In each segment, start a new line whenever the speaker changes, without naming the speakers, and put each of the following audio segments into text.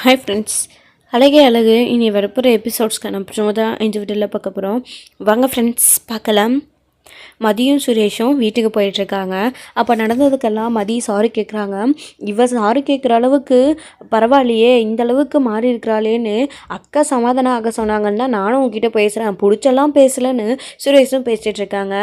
Hi friends, அழகே அழகு இனி வரப்போகிற எபிசோட்ஸ்க்கான ப்ரோமோ தான் இந்த வீடியோவில் பார்க்க போகிறோம். வாங்க ஃப்ரெண்ட்ஸ் பார்க்கலாம். மதியும் சுரேஷும் வீட்டுக்கு போயிட்டுருக்காங்க. அப்போ நடந்ததுக்கெல்லாம் மதி சாரி கேட்குறாங்க. இவ சாரி கேட்குற அளவுக்கு பரவாயில்லையே, இந்த அளவுக்கு மாறி இருக்கிறாளேன்னு அக்கா சமாதானம் ஆக சொன்னாங்கன்னா நானும் உங்ககிட்ட பேசுகிறேன், பிடிச்செல்லாம் பேசலைன்னு சுரேஷும் பேசிகிட்ருக்காங்க.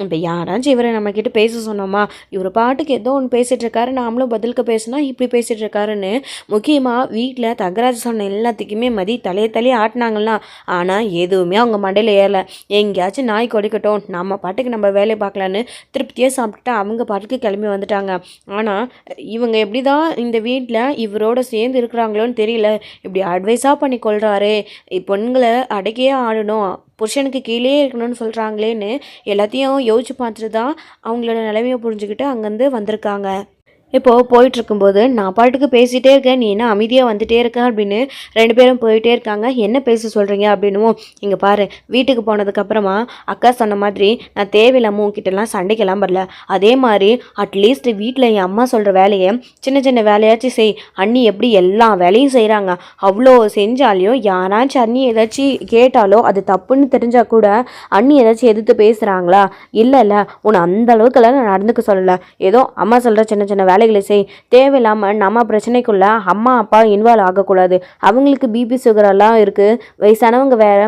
இப்போ யாராச்சும் இவரை நம்மக்கிட்ட பேச சொன்னோமா, இவர் பாட்டுக்கு ஏதோ ஒன்று பேசிகிட்ருக்காரு, நாமளும் பதிலுக்கு பேசினா இப்படி பேசிகிட்ருக்காருன்னு முக்கியமாக வீட்டில் தகராஜ் சொன்ன எல்லாத்துக்குமே மதி தலையை ஆட்டினாங்கன்னா, ஆனால் எதுவுமே அவங்க மண்டையில் ஏறலை. எங்கேயாச்சும் நாய் கொடிக்கட்டும், நம்ம பாட்டுக்கு நம்ம வேலையை பார்க்கலான்னு திருப்தியாக சாப்பிட்டுட்டு அவங்க பாட்டுக்கு கிளம்பி வந்துட்டாங்க. ஆனால் இவங்க எப்படி தான் இந்த வீட்டில் இவரோட சேர்ந்து இருக்கிறாங்களோன்னு தெரியல. இப்படி அட்வைஸாக பண்ணி கொள்கிறாரு, பொண்களை அடக்கியே ஆடணும், புருஷனுக்கு கீழே இருக்கணும்னு சொல்கிறாங்களேன்னு எல்லாத்தையும் யோசிச்சு பார்த்துட்டு தான் அவங்களோட நிலைமையை புரிஞ்சுக்கிட்டு அங்கேருந்து வந்திருக்காங்க. இப்போது போயிட்டுருக்கும்போது நான் பாட்டுக்கு பேசிகிட்டே இருக்கேன், நீ என்ன அமைதியாக வந்துகிட்டே இருக்க அப்படின்னு ரெண்டு பேரும் போயிட்டே இருக்காங்க. என்ன பேச சொல்கிறீங்க அப்படின்னும், இங்கே பாரு, வீட்டுக்கு போனதுக்கப்புறமா அக்கா சொன்ன மாதிரி நான் தேவையில்லாமல் உங்ககிட்டலாம் சண்டைக்கெல்லாம் வரல. அதே மாதிரி அட்லீஸ்ட் வீட்டில் என் அம்மா சொல்கிற வேலையை சின்ன சின்ன வேலையாச்சும் செய். அண்ணி எப்படி எல்லா வேலையும் செய்கிறாங்க, அவ்வளோ செஞ்சாலையும் யாராச்சும் அண்ணி ஏதாச்சும் கேட்டாலோ அது தப்புன்னு தெரிஞ்சால் கூட அண்ணி ஏதாச்சும் எதிர்த்து பேசுகிறாங்களா? இல்லை உன்னை அந்த அளவுக்கெல்லாம் நான் நடந்துக்க சொல்லலை. ஏதோ அம்மா சொல்கிற சின்ன சின்ன வேலைகளை செய். தேவையில்லாமல் நம்ம பிரச்சனைக்குள்ள அம்மா அப்பா இன்வால்வ் ஆகக்கூடாது. அவங்களுக்கு பிபி சுகரெல்லாம் இருக்குது, வயசானவங்க வேற,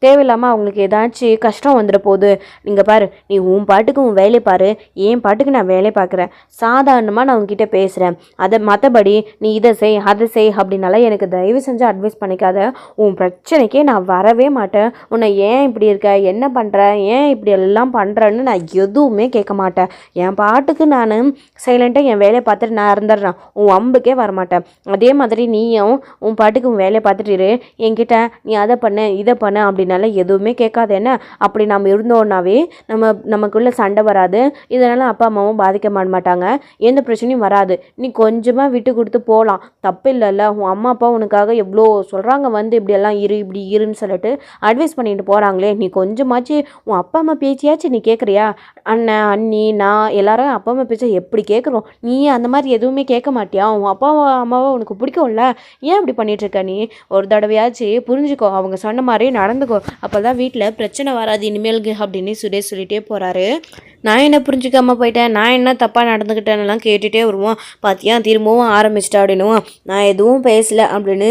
தேவையில்லாமல் அவங்களுக்கு ஏதாச்சும் கஷ்டம் வந்துட போகுது. நீங்கள் பாரு, நீ உன் பாட்டுக்கு உன் வேலையை பாரு, என் பாட்டுக்கு நான் வேலையை பார்க்குறேன். சாதாரணமாக நான் உங்ககிட்ட பேசுகிறேன். அதை மற்றபடி நீ இதை செய் அதை செய் அப்படின்னால எனக்கு தயவு செஞ்சு அட்வைஸ் பண்ணிக்காத. உன் பிரச்சனைக்கே நான் வரவே மாட்டேன். உன்னை ஏன் இப்படி இருக்க, என்ன பண்ணுற, ஏன் இப்படி எல்லாம் பண்ணுறேன்னு நான் எதுவுமே கேட்க மாட்டேன். என் பாட்டுக்கு நான் சைலண்ட்டாக என் வேலையை பார்த்துட்டு நான் இருந்துடுறேன். உன் அம்புக்கே வரமாட்டேன். அதே மாதிரி நீயும் உன் பாட்டுக்கு உன் வேலையை பார்த்துட்டு இரு. என்கிட்ட நீ அதை பண்ணு இதை பண்ணு அப்படின்னு எதுவுமே கேட்காது. என்ன அப்படி நம்ம இருந்தோம்னாவே நமக்குள்ள சண்டை வராது. இதனால அப்பா அம்மாவும் பாதிக்க மாட்டாங்க, எந்த பிரச்சனையும் வராது. நீ கொஞ்சமா விட்டு கொடுத்து போகலாம், தப்பு இல்லைல்ல. உன் அம்மா அப்பா உனக்காக எவ்வளோ சொல்றாங்க, வந்து இப்படியெல்லாம் இரு இப்படி இருன்னு சொல்லிட்டு அட்வைஸ் பண்ணிட்டு போறாங்களே, நீ கொஞ்சமாச்சு உன் அப்பா அம்மா பேச்சியாச்சு நீ கேட்குறியா? அண்ணன் அண்ணி நான் எல்லாரும் அப்பா அம்மா பேச்ச எப்படி கேட்குறோம், நீ அந்த மாதிரி எதுவுமே கேட்க மாட்டியா? உன் அப்பா அம்மாவை உனக்கு பிடிக்கும்ல, ஏன் இப்படி பண்ணிட்டு இருக்க? நீ ஒரு தடவையாச்சு புரிஞ்சுக்கோ, அவங்க சொன்ன மாதிரி நடந்துக்கோ, அப்போ தான் வீட்டில் பிரச்சனை வராது இனிமேலுக்கு அப்படின்னு சுரேஷ் சொல்லிகிட்டே போகிறாரு. நான் என்ன புரிஞ்சுக்காமல் போயிட்டேன், நான் என்ன தப்பாக நடந்துக்கிட்டேன்னெல்லாம் கேட்டுகிட்டே வருவோம். பார்த்தியா திரும்பவும் ஆரம்பிச்சிட்டா அப்படின்னுவோம். நான் எதுவும் பேசலை அப்படின்னு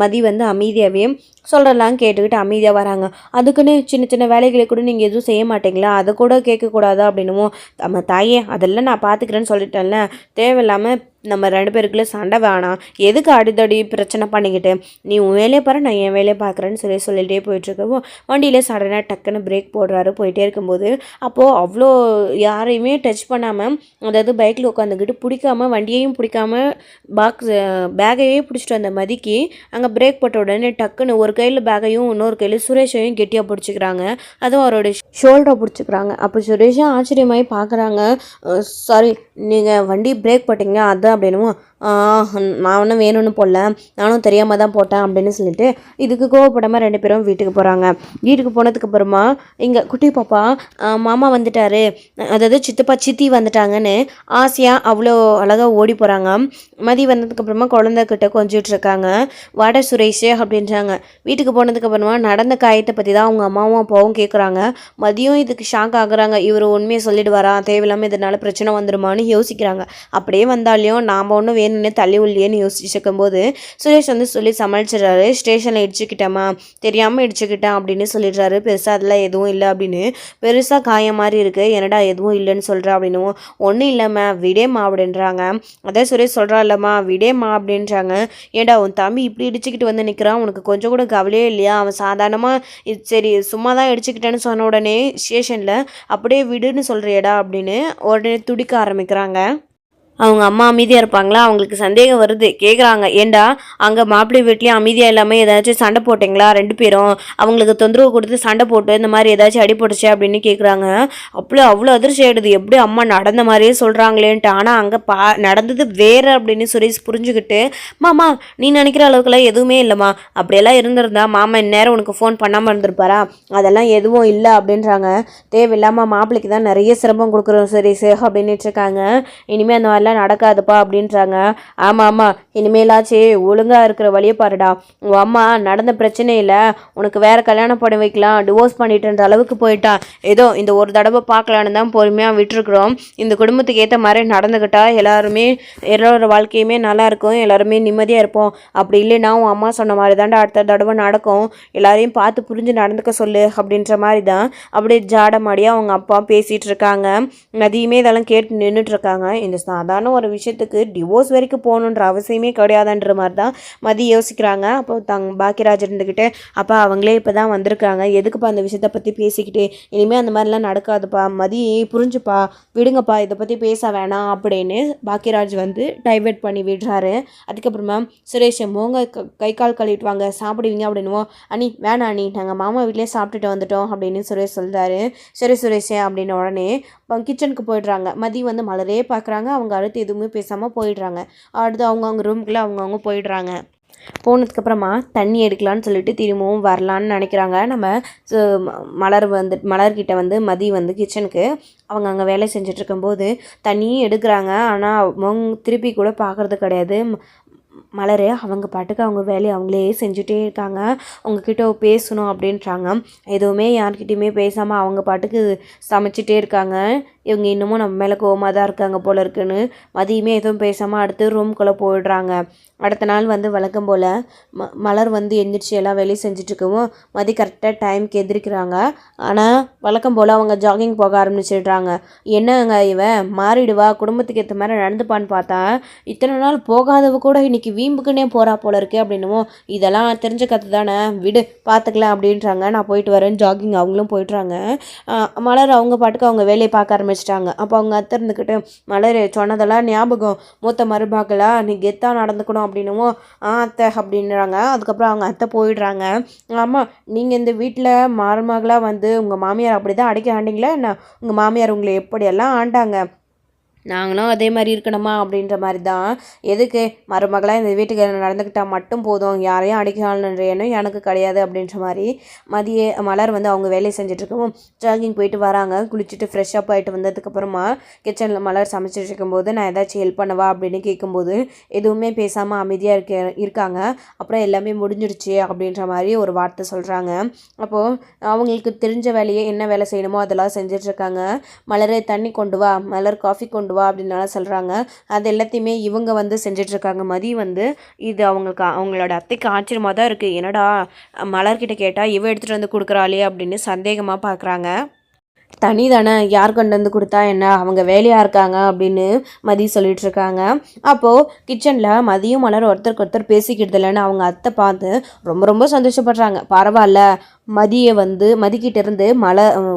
மதி வந்து அமைதியாகவே சொல்கிறலாம் கேட்டுக்கிட்டு அமைதியாக வராங்க. அதுக்குன்னு சின்ன சின்ன வேலைகளை கூட நீங்கள் எதுவும் செய்ய மாட்டீங்களா, அதை கூட கேட்கக்கூடாதா அப்படின்னுவோம். நம்ம தாயே அதெல்லாம் நான் பார்த்துக்கிறேன்னு சொல்லிட்டேன்ல, தேவையில்லாமல் நம்ம ரெண்டு பேருக்குள்ளே சண்டை வேணாம், எதுக்கு அடித்தடி பிரச்சனை பண்ணிக்கிட்டு, நீ உன் வேலையை பாரு நான் என் வேலையை பார்க்குறேன்னு சொல்லிகிட்டே போயிட்டுருக்கவோ வண்டியில் சடனாக டக்குன்னு பிரேக் போடுறாரு. போயிட்டே இருக்கும்போது அப்போது அவ்வளோ யாரையுமே டச் பண்ணாமல், அதாவது பைக்கில் உட்காந்துக்கிட்டு பிடிக்காமல் வண்டியையும் பிடிக்காமல் பேக்கையே பிடிச்சிட்டு வந்த மதிக்கு அங்கே பிரேக் போட்ட உடனே டக்குன்னு ஒரு கையில் பேக்கையும் இன்னொரு கையில் சுரேஷையும் கெட்டியாக பிடிச்சிக்கிறாங்க. அதுவும் அவரோட ஷோல்டரை பிடிச்சிக்கிறாங்க. அப்போ சுரேஷும் ஆச்சரியமாகி பார்க்குறாங்க. சாரி, நீங்கள் வண்டி பிரேக் போட்டிங்க அது அப்படின்னும், நான் ஒன்றும் வேணும்னு போடல, நானும் தெரியாமல் தான் போட்டேன் அப்படின்னு சொல்லிட்டு இதுக்கு கோவப்படாமல் ரெண்டு பேரும் வீட்டுக்கு போகிறாங்க. வீட்டுக்கு போனதுக்கப்புறமா இங்கே குட்டி பாப்பா மாமா வந்துட்டாரு, அதாவது சித்தப்பா சித்தி வந்துட்டாங்கன்னு ஆசையாக அவ்வளோ அழகாக ஓடி போகிறாங்க. மதி வந்ததுக்கப்புறமா குழந்தைக்கிட்ட கொஞ்சிட்டு இருக்காங்க. வாட சுரேஷ் அப்படின்றாங்க. வீட்டுக்கு போனதுக்கப்புறமா நடந்த காயத்தை பற்றி தான் அவங்க அம்மாவும் அப்பாவும் கேட்குறாங்க. மதியம் இதுக்கு ஷாக் ஆகுறாங்க. இவர் உண்மையை சொல்லிடுவாரா, தேவையில்லாமல் இதனால் பிரச்சனை வந்துடுமான்னு யோசிக்கிறாங்க. அப்படியே வந்தாலையும் நாம் ஒன்றும் வேணும்னு தள்ளி உள்ளேன்னு யோசிச்சுக்கும் போது சுரேஷ் வந்து சொல்லி சமாளிச்சிடறாரு. ஸ்டேஷனில் இடிச்சுக்கிட்டேம்மா, தெரியாமல் இடிச்சுக்கிட்டேன் அப்படின்னு சொல்லிடுறாரு. பெருசாக அதெல்லாம் எதுவும் இல்லை அப்படின்னு, பெருசாக காயம் மாதிரி இருக்குது, என்னடா எதுவும் இல்லைன்னு சொல்கிறா அப்படின்னும், ஒன்றும் இல்லைம்மா விடேம்மா அப்படின்றாங்க. அதே சுரேஷ் சொல்கிறா இல்லைம்மா விடேம்மா அப்படின்றாங்க. ஏண்டா உன் தம்பி இப்படி இடிச்சுக்கிட்டு வந்து நிற்கிறான், உனக்கு கொஞ்சம் கூட கவலையே இல்லையா? அவன் சாதாரணமாக சரி சும்மா தான் இடிச்சுக்கிட்டேன்னு சொன்ன உடனே ஸ்டேஷனில் அப்படியே விடுன்னு சொல்கிறியடா அப்படின்னு உடனே துடிக்க ஆரம்பிக்கிறாங்க. அவங்க அம்மா அமைதியாக இருப்பாங்களா, அவங்களுக்கு சந்தேகம் வருது. கேட்குறாங்க, ஏண்டா அங்கே மாப்பிள்ளை வீட்லேயும் அமைதியாக இல்லாமல் ஏதாச்சும் சண்டை போட்டிங்களா ரெண்டு பேரும், அவங்களுக்கு தொந்தரவு கொடுத்து சண்டை போட்டு இந்த மாதிரி ஏதாச்சும் அடி போட்டுச்சு அப்படின்னு கேட்குறாங்க. அவ்வளோ அதிர்ச்சி ஆகிடுது, எப்படி அம்மா நடந்த மாதிரியே சொல்கிறாங்களேன்ட்டு. ஆனால் அங்கே நடந்தது வேறு அப்படின்னு சுரேஷ் புரிஞ்சுக்கிட்டு, மாமா நீ நினைக்கிற அளவுக்குலாம் எதுவுமே இல்லைம்மா, அப்படியெல்லாம் இருந்திருந்தா மாமா இந்நேரம் உனக்கு ஃபோன் பண்ணாமல் இருந்திருப்பாரா, அதெல்லாம் எதுவும் இல்லை அப்படின்றாங்க. தேவையில்லாமல் மாப்பிள்ளைக்கு தான் நிறைய சிரமம் கொடுக்குறோம் சுரேஷ் அப்படின்னுட்டு இருக்காங்க. இனிமேல் அந்த மாதிரிலாம் நடக்காதுப்பா அப்படின்றாங்க. ஆமாம் ஆமாம், இனிமேலாச்சு ஒழுங்காக இருக்கிற வழியை பாருடா. உங்கள் அம்மா நடந்த பிரச்சனையில் உனக்கு வேறு கல்யாணம் பண்ணி வைக்கலாம், டிவோர்ஸ் பண்ணிட்டுன்ற அளவுக்கு போயிட்டான். ஏதோ இந்த ஒரு தடவை பார்க்கலான்னு தான் பொறுமையாக விட்டுருக்குறோம். இந்த குடும்பத்துக்கு ஏற்ற மாதிரி நடந்துக்கிட்டா எல்லாரோட வாழ்க்கையுமே நல்லாயிருக்கும், எல்லாருமே நிம்மதியாக இருப்போம். அப்படி இல்லைன்னா உன் அம்மா சொன்ன மாதிரி தாண்டா அடுத்த தடவை நடக்கும், எல்லாரையும் பார்த்து புரிஞ்சு நடந்துக்க சொல்லு அப்படின்ற மாதிரி தான் அப்படியே ஜாடமாடியாக அவங்க அப்பா பேசிகிட்டு இருக்காங்க. அதையுமே இதெல்லாம் கேட்டு நின்றுட்டுருக்காங்க. இந்த சாதாரண ஒரு விஷயத்துக்கு டிவோர்ஸ் வரைக்கும் போகணுன்ற அவசியமே கிடையாதுன்ற மாதிரி தான் மதி யோசிக்கிறாங்க. அப்போ பாக்கியராஜ் இருந்துக்கிட்டு, அப்பா அவங்களே இப்போ தான் வந்திருக்காங்க, எதுக்குப்பா அந்த விஷயத்தை பற்றி பேசிக்கிட்டு, இனிமேல் அந்த மாதிரிலாம் நடக்காதுப்பா, மதி புரிஞ்சுப்பா, விடுங்கப்பா, இதை பற்றி பேச வேணாம் அப்படின்னு பாக்கியராஜ் வந்து டைவெர்ட் பண்ணி விடுறாரு. அதுக்கப்புறமா சுரேஷ் மோங்க கை கால் கழுவிட்டு வாங்க சாப்பிடுவீங்க அப்படின்னுவோம். அண்ணி வேணாம் அண்ணி, நாங்கள் மாமா வீட்டிலே சாப்பிட்டுட்டு வந்துட்டோம் அப்படின்னு சுரேஷ் சொல்கிறாரு. சரி சுரேஷ் அப்படின்னு உடனே கிச்சனுக்கு போயிடுறாங்க. மதி வந்து மலரே பார்க்குறாங்க, அவங்க அடுத்து எதுவுமே பேசாமல் போயிடுறாங்க. அடுத்து அவங்கவுங்க ரூமுக்குள்ளே அவங்கவுங்க போயிடுறாங்க. போனதுக்கப்புறமா தண்ணி எடுக்கலான்னு சொல்லிட்டு திரும்பவும் வரலான்னு நினைக்கிறாங்க. நம்ம மலர்கிட்ட வந்து மதி வந்து கிச்சனுக்கு அவங்க அங்கே வேலை செஞ்சிட்ருக்கும்போது தண்ணியும் எடுக்கிறாங்க. ஆனால் அவங்க திருப்பி கூட பார்க்குறது கிடையாது. மலர் அவங்க பாட்டுக்கு அவங்க வேலையை அவங்களே செஞ்சுட்டே இருக்காங்க. அவங்கக்கிட்ட பேசணும் அப்படின்றாங்க. எதுவுமே யார்கிட்டையுமே பேசாமல் அவங்க பாட்டுக்கு சமைச்சிட்டே இருக்காங்க. இவங்க இன்னமும் நம்ம மேலே கோவமாக தான் இருக்காங்க போல இருக்குன்னு மதியமே எதுவும் பேசாமல் அடுத்து ரூம்குள்ளே போயிடுறாங்க. அடுத்த நாள் வந்து வழக்கம் போல் மலர் வந்து எந்திரிச்சு எல்லாம் வேலையை செஞ்சிட்ருக்கவும் மதி கரெக்டாக டைமுக்கு எந்திரிக்கிறாங்க. ஆனால் வழக்கம் போல் அவங்க ஜாகிங் போக ஆரம்பிச்சிடுறாங்க. என்னங்க இவன் மாறிடுவா, குடும்பத்துக்கு ஏற்ற மாதிரி நடந்துப்பான்னு பார்த்தா இத்தனை நாள் போகாதவ கூட இன்றைக்கி வீம்புக்குன்னே போகிறா போல இருக்கு அப்படின்னுவோம். இதெல்லாம் தெரிஞ்ச கற்று தானே, விடு பார்த்துக்கலாம் அப்படின்றாங்க. நான் போயிட்டு வரேன் ஜாகிங் அவங்களும் போயிட்டுறாங்க. மலர் அவங்க பாட்டுக்கு அவங்க வேலையை பார்க்க ஆரம்பிச்சிட்டாங்க. அப்போ அவங்க அத்தை இருந்துக்கிட்டு, மலர் சொன்னதெல்லாம் ஞாபகம், மூத்த மருமகளா நீ கெத்தாக நடந்துக்கணும் அப்படின்னுவோம். அத்தை அப்படின்றாங்க. அதுக்கப்புறம் அவங்க அத்தை போயிடுறாங்க. ஆமாம், நீங்கள் இந்த வீட்டில் மருமகளாக வந்து உங்கள் மாமியார் அப்படி தான் அடைக்க ஆண்டிங்களா என்ன? உங்கள் மாமியார் உங்களை எப்படியெல்லாம் ஆண்டாங்க, நாங்களும் அதே மாதிரி இருக்கணுமா அப்படின்ற மாதிரி தான். எதுக்கு மருமகளாக இந்த வீட்டுக்கு நடந்துக்கிட்டால் மட்டும் போதும், யாரையும் அடிக்கணுன்ற எண்ணம் எனக்கு கிடையாது அப்படின்ற மாதிரி மலர் வந்து அவங்க வேலையை செஞ்சிட்ருக்கவும் ஜாகிங் போயிட்டு வராங்க. குளிச்சுட்டு ஃப்ரெஷ்ஷப் ஆகிட்டு வந்ததுக்கப்புறமா கிச்சனில் மலர் சமைச்சிட்டு இருக்கும்போது நான் ஏதாச்சும் ஹெல்ப் பண்ணவா அப்படின்னு கேட்கும்போது எதுவுமே பேசாமல் அமைதியாக இருக்காங்க. அப்புறம் எல்லாமே முடிஞ்சிடுச்சு அப்படின்ற மாதிரி ஒரு வார்த்தை சொல்கிறாங்க. அப்போது அவங்களுக்கு தெரிஞ்ச வேலையை என்ன வேலை செய்யணுமோ அதெல்லாம் செஞ்சிட்ருக்காங்க. மலர் தண்ணி கொண்டு வா, மலர் காஃபி கொண்டு வா அப்படின்னால சொல்கிறாங்க. அது எல்லாத்தையுமே இவங்க வந்து செஞ்சிட்ருக்காங்க. மதி வந்து இது அவங்களோட அத்தைக்கு ஆச்சரியமாக தான் இருக்குது. என்னடா மலர்கிட்ட கேட்டால் இவ எடுத்துகிட்டு வந்து கொடுக்குறாளே அப்படின்னு சந்தேகமாக பார்க்குறாங்க. தனி தானே, யார் கொண்டு வந்து கொடுத்தா என்ன, அவங்க வேலையாக இருக்காங்க அப்படின்னு மதி சொல்லிட்டு இருக்காங்க. அப்போது கிச்சனில் மதியும் மலர் ஒருத்தருக்கு ஒருத்தர் பேசிக்கிட்டு இல்லைன்னு அவங்க அத்தை பார்த்து ரொம்ப ரொம்ப சந்தோஷப்படுறாங்க. பரவாயில்ல, மதிக்கிட்ட இருந்து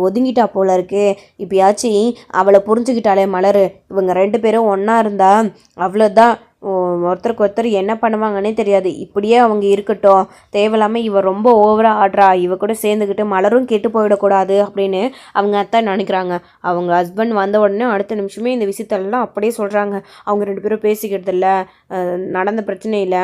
ஒதுங்கிட்டா போல இருக்கு, இப்பயாச்சும் அவளை புரிஞ்சுக்கிட்டாலே மலர், இவங்க 2 பேரும் ஒன்றா இருந்தா அவ்வளோதான், ஒருத்தருக்கு ஒருத்தர் என்ன பண்ணுவாங்கன்னே தெரியாது, இப்படியே அவங்க இருக்கட்டும், தேவையில்லாமல் இவ ரொம்ப ஓவராக ஆடுறா, இவ கூட சேர்ந்துக்கிட்டு மலரும் கெட்டு போயிடக்கூடாது அப்படின்னு அவங்க அத்தை நினைக்கிறாங்க. அவங்க ஹஸ்பண்ட் வந்த உடனே அடுத்த நிமிஷமே இந்த விஷயத்தெல்லாம் அப்படியே சொல்கிறாங்க. அவங்க 2 பேரும் பேசிக்கிறது இல்லை, நடந்த பிரச்சனையில்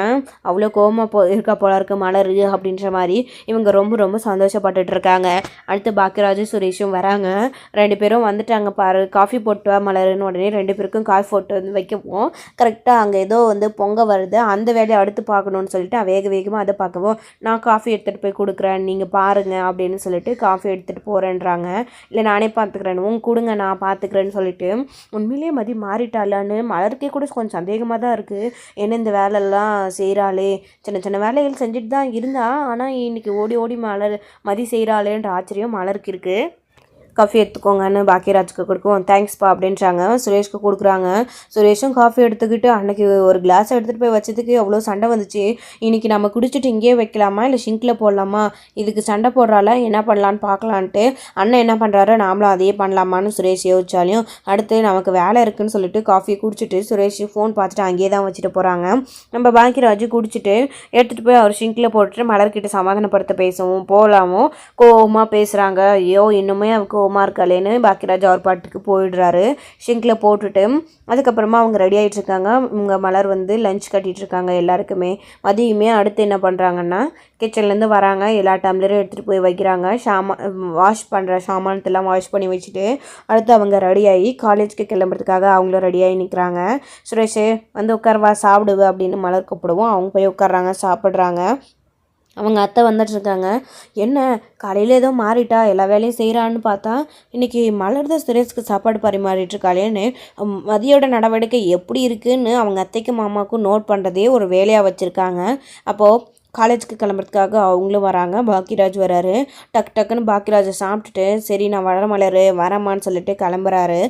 அவ்வளோ கோவமாக இருக்கா போல இருக்கு மலர் அப்படின்ற மாதிரி இவங்க ரொம்ப ரொம்ப சந்தோஷப்பட்டுட்டு இருக்காங்க. அடுத்து பாக்கியராஜும் சுரேஷும் வராங்க. 2 பேரும் வந்துட்டாங்க பாரு, காஃபி போட்டு வா மலருன்னு உடனே 2 பேருக்கும் காஃபி போட்டு வந்து வைக்கவும் கரெக்டாக அங்கே ஏதோ வந்து பொங்க வருது. அந்த வேலையை அடுத்து பார்க்கணுன்னு சொல்லிட்டு வேகமாக அதை பார்க்கவும் நான் காஃபி எடுத்துகிட்டு போய் கொடுக்குறேன், நீங்கள் பாருங்கள் அப்படின்னு சொல்லிட்டு காஃபி எடுத்துகிட்டு போகிறேன்றாங்க. இல்லை நானே பார்த்துக்கிறேன், கொடுங்க நான் பார்த்துக்கிறேன்னு சொல்லிட்டு உண்மையிலேயே மதி மாறிட்டாளான்னு மலருக்கே கூட கொஞ்சம் சந்தேகமாக தான் இருக்குது. ஏன்னா இந்த வேலையெல்லாம் செய்கிறாளே, சின்ன சின்ன வேலைகள் செஞ்சுட்டு தான் இருந்தா, ஆனால் இன்றைக்கி ஓடி ஓடி மதி செய்கிறாளேன்ற ஆச்சரியம் மலருக்கு இருக்குது. காஃபி எடுத்துக்கோங்கன்னு பாக்கியராஜுக்கு கொடுக்கும். தேங்க்ஸ்ப்பா அப்படின்றாங்க. சுரேஷ்க்கு கொடுக்குறாங்க. சுரேஷும் காஃபி எடுத்துக்கிட்டு அன்றைக்கி ஒரு கிளாஸ் எடுத்துகிட்டு போய் வச்சதுக்கு எவ்வளோ சண்டை வந்துச்சு, இன்றைக்கி நம்ம குடிச்சிட்டு இங்கேயே வைக்கலாமா இல்லை ஷிங்கில் போடலாமா, இதுக்கு சண்டை போடுறால என்ன பண்ணலான்னு பார்க்கலான்ட்டு அண்ணன் என்ன பண்ணுறாரோ நாமளும் அதையே பண்ணலாமான்னு சுரேஷ் யோசிச்சாலையும் அடுத்து நமக்கு வேலை இருக்குதுன்னு சொல்லிட்டு காஃபி குடிச்சிட்டு சுரேஷ் ஃபோன் பார்த்துட்டு அங்கேயே தான் வச்சுட்டு போகிறாங்க. நம்ம பாக்கியராஜு குடிச்சிட்டு எடுத்துகிட்டு போய் அவர் ஷிங்கில் போட்டுட்டு மலர்கிட்ட சமாதானப்படுத்த பேசவும் போகலாமோ கோவமாக பேசுகிறாங்க. ஐயோ இன்னுமே அவருக்கு கோவமாக இருக்காளேன்னு பாக்கியராஜ் அவர் பாட்டுக்கு போயிடுறாரு. ஷிங்கில் போட்டுட்டு அதுக்கப்புறமா அவங்க ரெடி ஆகிட்டுருக்காங்க. இவங்க மலர் வந்து லஞ்ச் கட்டிகிட்ருக்காங்க எல்லாருக்குமே. மதியமே அடுத்து என்ன பண்ணுறாங்கன்னா கிச்சன்லேருந்து வராங்க, எல்லா டம்ளரும் எடுத்துகிட்டு போய் வைக்கிறாங்க. வாஷ் பண்ணுற சாமானத்தெல்லாம் வாஷ் பண்ணி வச்சுட்டு அடுத்து அவங்க ரெடியாகி காலேஜுக்கு கிளம்புறதுக்காக அவங்களும் ரெடியாகி நிற்கிறாங்க. சுரேஷ் வந்து உட்கார்வா சாப்பிடுவ அப்படின்னு மலர் கூப்பிடுவோம். அவங்க போய் உட்கார்றாங்க, சாப்பிட்றாங்க. அவங்க அத்தை வந்துட்டுருக்காங்க. என்ன காலையில் ஏதோ மாறிட்டா, எல்லா வேலையும் செய்கிறான்னு பார்த்தா இன்றைக்கி மலர் தான் சுரேஷ்க்கு சாப்பாடு பரிமாறிட்டுருக்காளேன்னு மதியோட நடவடிக்கை எப்படி இருக்குதுன்னு அவங்க அத்தைக்கும் மாமாவுக்கும் நோட் பண்ணுறதே ஒரு வேலையாக வச்சுருக்காங்க. அப்போது காலேஜுக்கு கிளம்புறதுக்காக அவங்களும் வராங்க. பாக்கியராஜ் வராரு. டக்குன்னு பாக்கியராஜை சாப்பிட்டுட்டு சரி நான் வரமான்னு சொல்லிட்டு கிளம்புறாரு.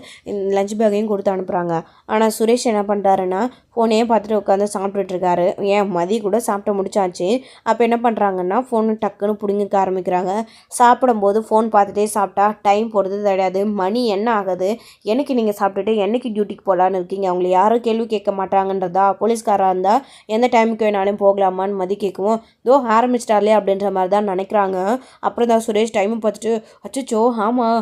லஞ்ச் பேக்கையும் கொடுத்து அனுப்புகிறாங்க. ஆனால் சுரேஷ் என்ன பண்ணுறாருன்னா ஃபோனையே பார்த்துட்டு உட்காந்து சாப்பிட்டுட்ருக்காரு. ஏன் மதிய கூட சாப்பிட்டு முடிச்சாச்சு. அப்போ என்ன பண்ணுறாங்கன்னா ஃபோனு டக்குன்னு பிடுங்கிக்க ஆரம்பிக்கிறாங்க. சாப்பிடும்போது ஃபோன் பார்த்துட்டே சாப்பிட்டா டைம் போடுறது கிடையாது. மணி என்ன ஆகுது, என்னைக்கு நீங்கள் சாப்பிட்டுட்டு என்னைக்கு டியூட்டிக்கு போகலான்னு இருக்கீங்க, அவங்களை யாரும் கேள்வி கேட்க மாட்டாங்கன்றதா, போலீஸ்காராக இருந்தால் எந்த டைமுக்கு வேணாலும் போகலாமான்னு மதி கேட்குவோம். தோ ஆரம்பிச்சிட்டாலே அப்படின்ற மாதிரி தான் நினைக்கிறாங்க. அப்புறம் தான் சுரேஷ் டைமை பார்த்துட்டு அச்சோ ஆமாம்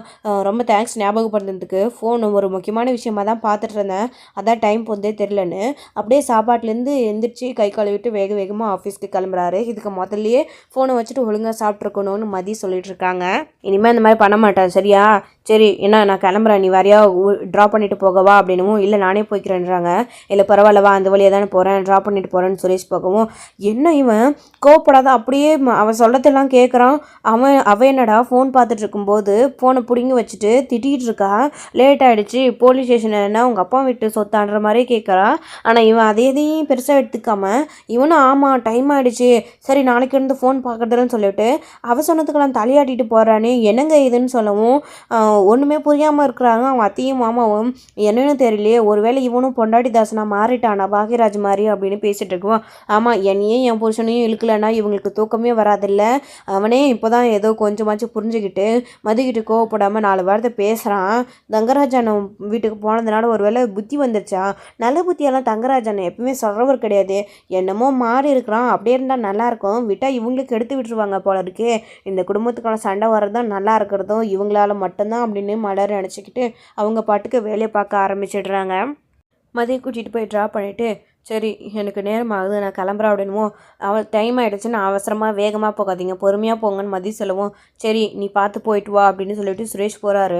ரொம்ப தேங்க்ஸ் ஞாபகப்படுத்துறதுக்கு, ஃபோன் ஒரு முக்கியமான விஷயமா தான் பார்த்துட்டு இருந்தேன், அதான் டைம் போதே தெரிலன்னு அப்படியே சாப்பாட்லேருந்து எந்திரிச்சு கை கழுவிட்டு வேகமாக ஆஃபீஸ்க்கு கிளம்புறாரு. இதுக்கு முதல்லையே ஃபோனை வச்சுட்டு ஒழுங்காக சாப்பிட்ருக்கணும்னு மதி சொல்லிட்டு இருக்காங்க. இனிமேல் இந்த மாதிரி பண்ண மாட்டேன் சரியா, சரி என்ன நான் கிளம்புறேன், நீ வரையா ட்ராப் பண்ணிட்டு போகவா அப்படின்னும், இல்லை நானே போய்க்கிறேன்றாங்க. இல்லை பரவாயில்லவா அந்த வழியாக தானே போகிறேன், ட்ராப் பண்ணிட்டு போகிறேன்னு சுரேஷ் போகவும் என்ன இவன் கோவப்படாத அப்படியே அவன் சொல்லத்தெல்லாம் கேட்குறான். அவன் என்னடா ஃபோன் பார்த்துட்டு இருக்கும்போது ஃபோனை பிடுங்கி வச்சுட்டு திட்டிகிட்டு இருக்கா. லேட் ஆகிடுச்சு, போலீஸ் ஸ்டேஷன் என்ன உங்கள் அப்பா வீட்டு சொத்தான்ற மாதிரி கேட்குறா. ஆனால் இவன் அதையும் பெருசாக எடுத்துக்காம இவனும் ஆமாம் டைம் ஆகிடுச்சு சரி நாளைக்கு இருந்து ஃபோன் பார்க்குறதுன்னு சொல்லிட்டு அவ சொன்னதுக்கெல்லாம் தலையாட்டிட்டு போகிறானே என்னங்க இதுன்னு சொல்லவும் ஒன்றுமே புரியாமல் இருக்கிறாங்க அவன் அத்தையும் மாமாவும். என்னன்னு தெரியலையே, ஒருவேளை இவனும் பொண்டாட்டி தாசனா மாறிட்டானா பாக்யராஜ் மாதிரி அப்படின்னு பேசிகிட்டு இருக்குவான். ஆமாம் என்னையும் என் புருஷனையும் இழுக்கலைன்னா இவங்களுக்கு தூக்கமே வராதில்ல. அவனே இப்போ தான் ஏதோ கொஞ்சமாச்சும் புரிஞ்சுக்கிட்டு மதிக்கிட்டு கோவப்படாமல் 4 வாரத்தை பேசுகிறான். தங்கராஜன் வீட்டுக்கு போனதுனால ஒருவேளை புத்தி வந்துருச்சா, நல்ல புத்தியெல்லாம் தங்கராஜன் எப்பவுமே சொல்கிறவர் கிடையாது, என்னமோ மாறி இருக்கிறான், அப்படியே இருந்தால் நல்லாயிருக்கும், விட்டால் இவங்களுக்கு எடுத்து விட்டுருவாங்க போல இருக்கு, இந்த குடும்பத்துக்கான சண்டை வர்றதும் நல்லா இருக்கிறதும் இவங்களால மட்டும்தான் அப்படின்னு மலர் நினச்சிக்கிட்டு அவங்க பாட்டுக்கு வேலையை பார்க்க ஆரம்பிச்சிடுறாங்க. மதியம் கூட்டிகிட்டு போய் ட்ராப் பண்ணிவிட்டு சரி எனக்கு நேரம் ஆகுது நான் கிளம்புறேன் அப்படின்னுமோ, டைம் ஆகிடுச்சுன்னு அவசரமாக வேகமாக போகாதீங்க பொறுமையாக போங்கன்னு மதி சொல்லவும் சரி நீ பார்த்து போயிட்டு வா அப்படின்னு சொல்லிட்டு சுரேஷ் போகிறாரு.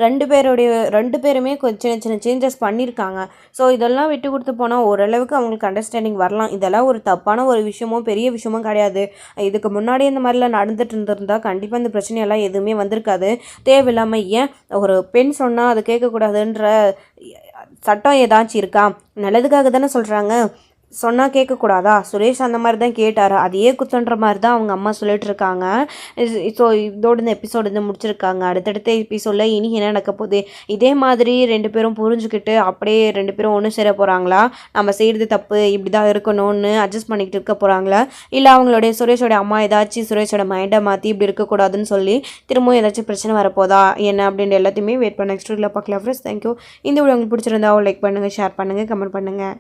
2 பேருமே கொஞ்சம் சின்ன சேஞ்சஸ் பண்ணியிருக்காங்க. ஸோ இதெல்லாம் விட்டு கொடுத்து போனால் ஓரளவுக்கு அவங்களுக்கு அண்டர்ஸ்டாண்டிங் வரலாம். இதெல்லாம் ஒரு தப்பான ஒரு விஷயமும் பெரிய விஷயமும் கிடையாது. இதுக்கு முன்னாடி இந்த மாதிரிலாம் நடந்துட்டு இருந்திருந்தா கண்டிப்பாக இந்த பிரச்சனையெல்லாம் எதுவுமே வந்திருக்காது. தேவையில்லாமல் ஏன் ஒரு பெண் சொன்னால் அதை கேட்கக்கூடாதுன்ற சட்டம் ஏதாச்சும் இருக்கா? நல்லதுக்காக தானே சொல்கிறாங்க, சொன்னால் கேட்கக்கூடாதா? சுரேஷ் அந்த மாதிரி தான் கேட்டார், அதையே குத்தன்ற மாதிரி தான் அவங்க அம்மா சொல்லிட்டு இருக்காங்க. ஸோ இதோட இந்த எபிசோடு வந்து முடிச்சிருக்காங்க. அடுத்தடுத்த எபிசோடில் இனி என்ன நடக்க போகுது, இதே மாதிரி 2 பேரும் புரிஞ்சுக்கிட்டு அப்படியே 2 பேரும் ஒன்று சேர போகிறாங்களா, நம்ம செய்கிறது தப்பு இப்படி தான் இருக்கணும்னு அட்ஜஸ்ட் பண்ணிக்கிட்டு இருக்க போகிறாங்களா, இல்லை அவங்களுடைய சுரேஷோட அம்மா ஏதாச்சும் சுரேஷோட மைண்டை மாற்றி இப்படி இருக்கக்கூடாதுன்னு சொல்லி திரும்பவும் ஏதாச்சும் பிரச்சனை வரப்போதா என்ன அப்படின்ற எல்லாத்தையுமே வெயிட் பண்ண நெக்ஸ்ட் வீடியோவில் பார்க்கலாம் ஃப்ரெண்ட்ஸ். தேங்க்யூ. இந்த வீடியோ உங்களுக்கு பிடிச்சிருந்தா லைக் பண்ணுங்கள், ஷேர் பண்ணுங்கள், கமெண்ட் பண்ணுங்கள்.